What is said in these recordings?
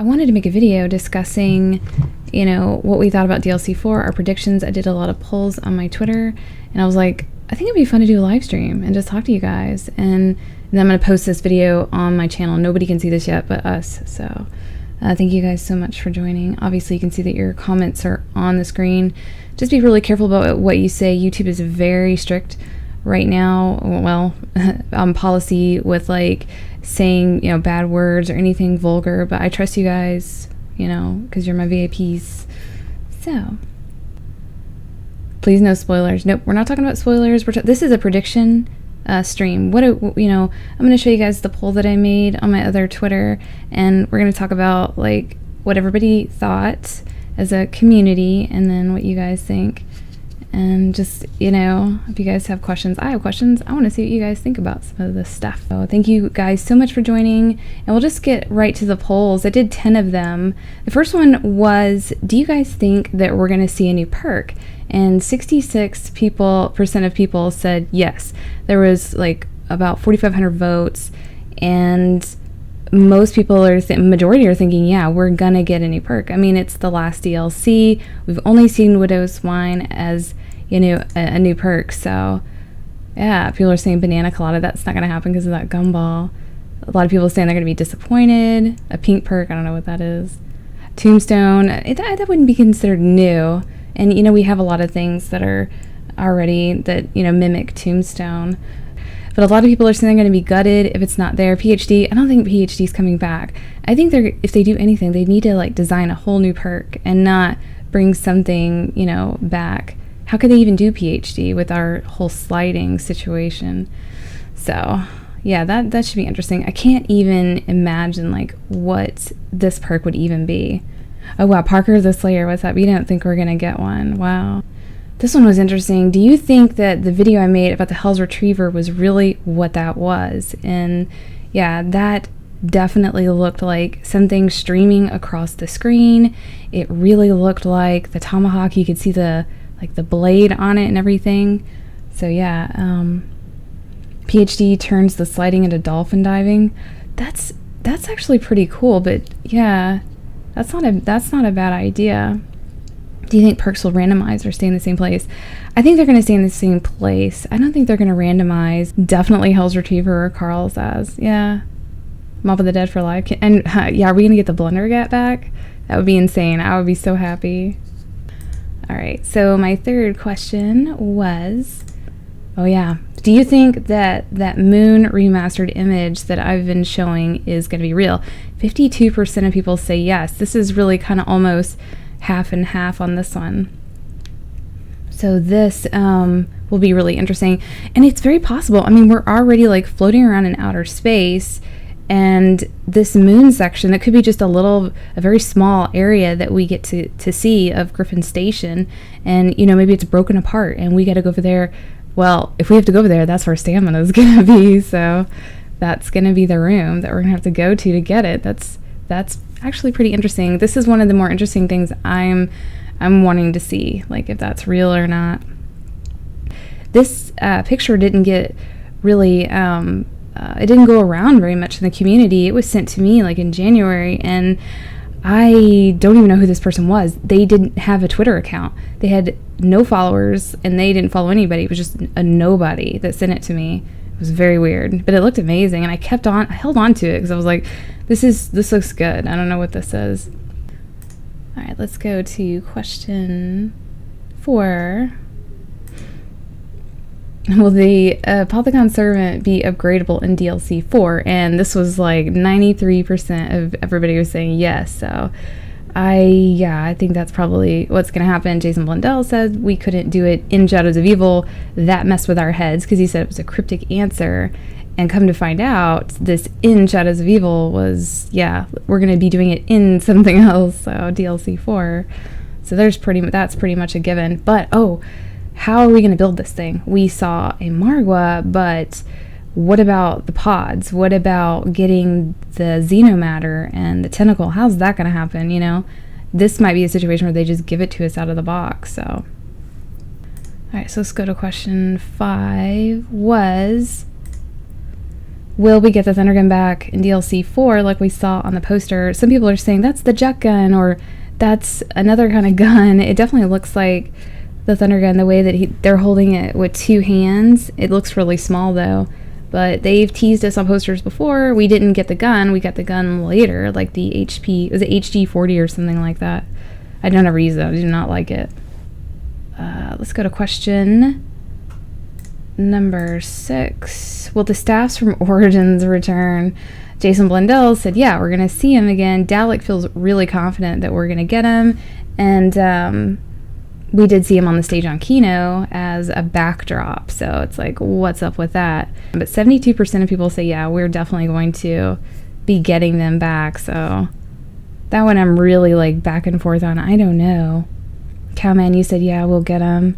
I wanted to make a video discussing, you know, what we thought about DLC 4, our predictions. I did a lot of polls on my Twitter, and I was like, I think it'd be fun to do a live stream and just talk to you guys. And then I'm going to post this video on my channel. Nobody can see this yet but us. So thank you guys so much for joining. Obviously, you can see that your comments are on the screen. Just be really careful about what you say. YouTube is very strict right now, well, on policy with like saying, you know, bad words or anything vulgar, but I trust you guys, you know, because you're my VIPs. So please no spoilers. Nope, we're not talking about spoilers. This is a prediction stream. You know, I'm going to show you guys the poll that I made on my other Twitter, and we're going to talk about like what everybody thought as a community, and then what you guys think. And just, you know, if you guys have questions, I have questions. I want to see what you guys think about some of this stuff. So thank you guys so much for joining, and we'll just get right to the polls. I did 10 of them. The first one was, do you guys think that we're going to see a new perk? And 66% of people said yes. There was like about 4,500 votes, and most people majority are thinking, yeah, we're gonna get a new perk. I mean, it's the last DLC. We've only seen Widow's Wine as, you know, a new perk. So yeah, people are saying banana colada. That's not gonna happen because of that gumball. A lot of people are saying they're gonna be disappointed. A pink perk, I don't know what that is. Tombstone, that wouldn't be considered new. And you know, we have a lot of things that are already that, you know, mimic Tombstone. But a lot of people are saying they're going to be gutted if it's not there. PhD, I don't think PhD is coming back. I think if they do anything, they need to like design a whole new perk and not bring something, you know, back. How could they even do PhD with our whole sliding situation? So yeah, that should be interesting. I can't even imagine like what this perk would even be. Oh wow, Parker the Slayer, what's up? You don't think we're going to get one? Wow. This one was interesting. Do you think that the video I made about the Hell's Retriever was really what that was? And yeah, that definitely looked like something streaming across the screen. It really looked like the tomahawk. You could see the blade on it and everything. So yeah, PhD turns the sliding into dolphin diving. That's actually pretty cool. But yeah, that's not a bad idea. Do you think perks will randomize or stay in the same place? I think they're going to stay in the same place. I don't think they're going to randomize. Definitely Hell's Retriever or Carl says. Yeah. Mob of the Dead for life. And yeah, are we going to get the Blundergat back? That would be insane. I would be so happy. All right. So my third question was, oh yeah, do you think that moon remastered image that I've been showing is going to be real? 52% of people say yes. This is really kind of almost half and half on this one. So this will be really interesting, and it's very possible. I mean, we're already like floating around in outer space, and this moon section, that could be just a very small area that we get to see of Griffin Station, and you know, maybe it's broken apart and we got to go over there. Well, if we have to go over there, that's where stamina is gonna be, so that's gonna be the room that we're gonna have to go to get it. That's actually pretty interesting. This is one of the more interesting things I'm wanting to see, like if that's real or not. This picture didn't get really it didn't go around very much in the community. It was sent to me like in January, and I don't even know who this person was. They didn't have a Twitter account. They had no followers, and they didn't follow anybody. It was just a nobody that sent it to me. It was very weird, but it looked amazing, and I held on to it because I was like, this looks good. I don't know what this is. All right, let's go to question 4. Will the Apothicon Servant be upgradable in DLC 4? And this was like 93% of everybody was saying yes. So I think that's probably what's going to happen. Jason Blundell said we couldn't do it in Shadows of Evil. That messed with our heads because he said it was a cryptic answer. And come to find out, this in Shadows of Evil was, yeah, we're going to be doing it in something else, so DLC 4. So that's pretty much a given. But, oh, how are we going to build this thing? We saw a Margwa, but what about the pods? What about getting the xenomatter and the tentacle? How's that going to happen, you know? This might be a situation where they just give it to us out of the box, so. All right, so let's go to question 5 was, Will we get the Thundergun back in DLC 4 like we saw on the poster? Some people are saying that's the jet gun, or that's another kind of gun. It definitely looks like the Thundergun, the way that they're holding it with 2 hands. It looks really small though, but they've teased us on posters before. We didn't get the gun. We got the gun later, like the HP, was it HG40 or something like that? I don't ever use it. I do not like it. Let's go to question number 6. Will the staffs from Origins return? Jason Blundell said, yeah, we're going to see him again. Dalek feels really confident that we're going to get him. And we did see him on the stage on Kino as a backdrop. So it's like, what's up with that? But 72% of people say, yeah, we're definitely going to be getting them back. So that one I'm really like back and forth on. I don't know. Cowman, you said, yeah, we'll get them.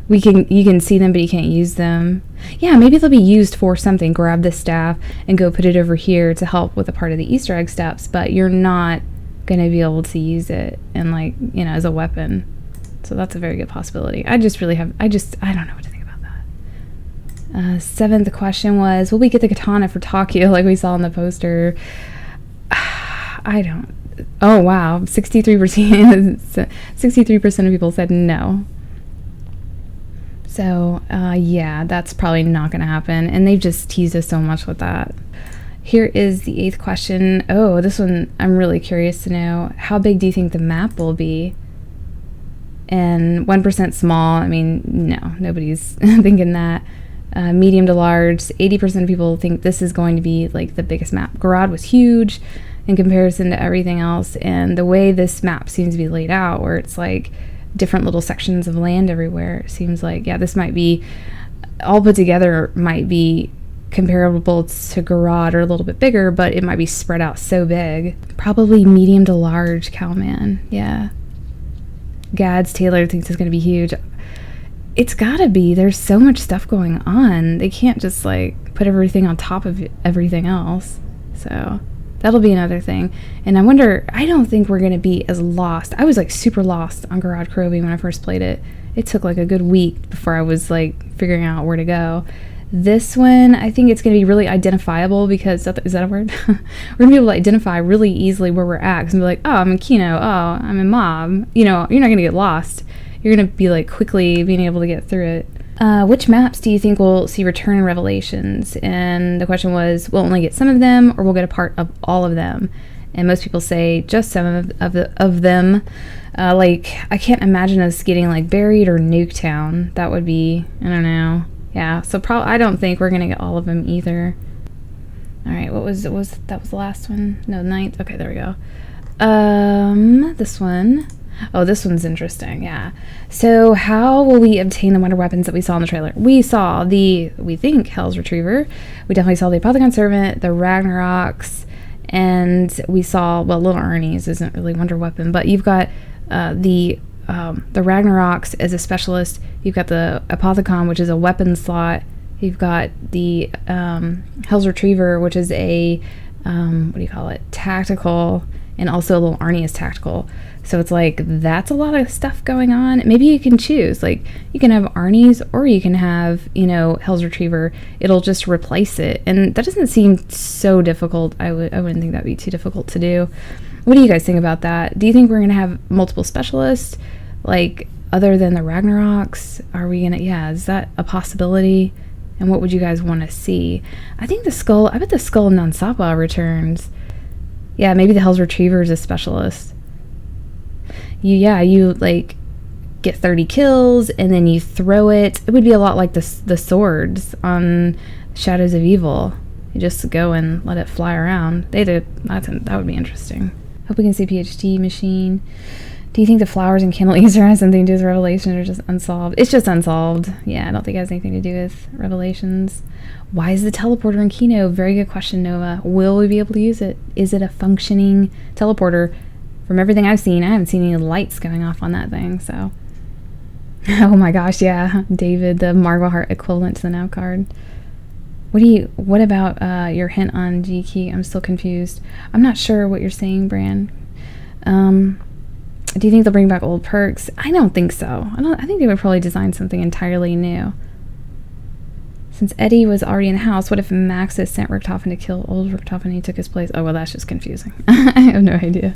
You can see them, but you can't use them. Yeah, maybe they'll be used for something. Grab the staff and go put it over here to help with a part of the Easter egg steps, but you're not going to be able to use it and, like, you know, as a weapon. So that's a very good possibility. I don't know what to think about that. 7th question was, will we get the katana for Takeo like we saw in the poster? I don't. Oh, wow. 63% of people said no. So, yeah, that's probably not going to happen. And they've just teased us so much with that. Here is the 8th question. Oh, this one I'm really curious to know. How big do you think the map will be? And 1% small. I mean, no, nobody's thinking that. Medium to large. 80% of people think this is going to be like the biggest map. Garad was huge in comparison to everything else. And the way this map seems to be laid out, where it's like different little sections of land everywhere, it seems like, yeah, this might be all put together, might be comparable to Garad or a little bit bigger, but it might be spread out so big. Probably medium to large, Cowman. Yeah. Gads Taylor thinks it's going to be huge. It's gotta be. There's so much stuff going on. They can't just like put everything on top of everything else. So that'll be another thing. And I wonder, I don't think we're going to be as lost. I was like super lost on Garad Kurobi when I first played it. It took like a good week before I was like figuring out where to go. This one, I think it's going to be really identifiable because, is that a word? We're going to be able to identify really easily where we're at. Because I'm like, oh, I'm in Kino. Oh, I'm in Mob. You know, you're not going to get lost. You're going to be like quickly being able to get through it. Which maps do you think we'll see return in Revelations? And the question was, we'll only get some of them, or we'll get a part of all of them? And most people say just some of them. Like, I can't imagine us getting like Buried or Nuketown. That would be, I don't know. Yeah, so I don't think we're gonna get all of them either. All right, that was the last one? No, 9th. Okay, there we go. This one. Oh, this one's interesting, yeah. So how will we obtain the wonder weapons that we saw in the trailer? We saw we think, Hell's Retriever. We definitely saw the Apothicon Servant, the Ragnaroks, and we saw, well, Little Ernie's isn't really wonder weapon, but you've got the Ragnaroks as a specialist. You've got the Apothicon, which is a weapon slot. You've got the Hell's Retriever, which is a, what do you call it, tactical, and also Little Arnie is tactical. So it's like, that's a lot of stuff going on. Maybe you can choose. Like, you can have Arnie's or you can have, you know, Hell's Retriever. It'll just replace it. And that doesn't seem so difficult. I wouldn't think that'd be too difficult to do. What do you guys think about that? Do you think we're going to have multiple specialists, like, other than the Ragnaroks? Are we going to, yeah, is that a possibility? And what would you guys want to see? I bet the Skull Non-Sapa returns. Yeah, maybe the Hell's Retriever is a specialist. You like get 30 kills and then you throw it. It would be a lot like the swords on Shadows of Evil. You just go and let it fly around. That would be interesting. Hope we can see PhD machine. Do you think the flowers and candle Easter has something to do with Revelation or just unsolved? It's just unsolved. Yeah, I don't think it has anything to do with Revelations. Why is the teleporter in Kino? Very good question, Nova. Will we be able to use it? Is it a functioning teleporter? From everything I've seen, I haven't seen any lights going off on that thing, so. Oh my gosh, yeah. David, the Marvel Heart equivalent to the nav card. What about your hint on G key? I'm still confused. I'm not sure what you're saying, Bran. Do you think they'll bring back old perks? I don't think so. I think they would probably design something entirely new. Since Eddie was already in the house, what if Maxis sent Richtofen to kill old Richtofen and he took his place? Oh, well, that's just confusing. I have no idea.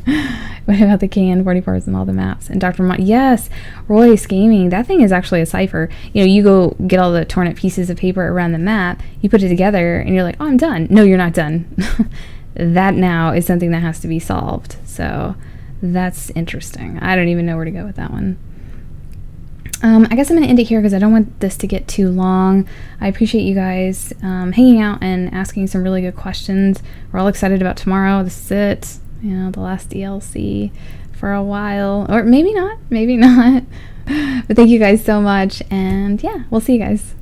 What about the canned 40 parts and all the maps? And Dr. Yes, Royce Gaming. That thing is actually a cipher. You know, you go get all the torn up pieces of paper around the map, you put it together, and you're like, oh, I'm done. No, you're not done. That now is something that has to be solved. So that's interesting. I don't even know where to go with that one. I guess I'm going to end it here because I don't want this to get too long. I appreciate you guys hanging out and asking some really good questions. We're all excited about tomorrow. This is it. You know, the last DLC for a while. Or maybe not. Maybe not. But thank you guys so much. And yeah, we'll see you guys.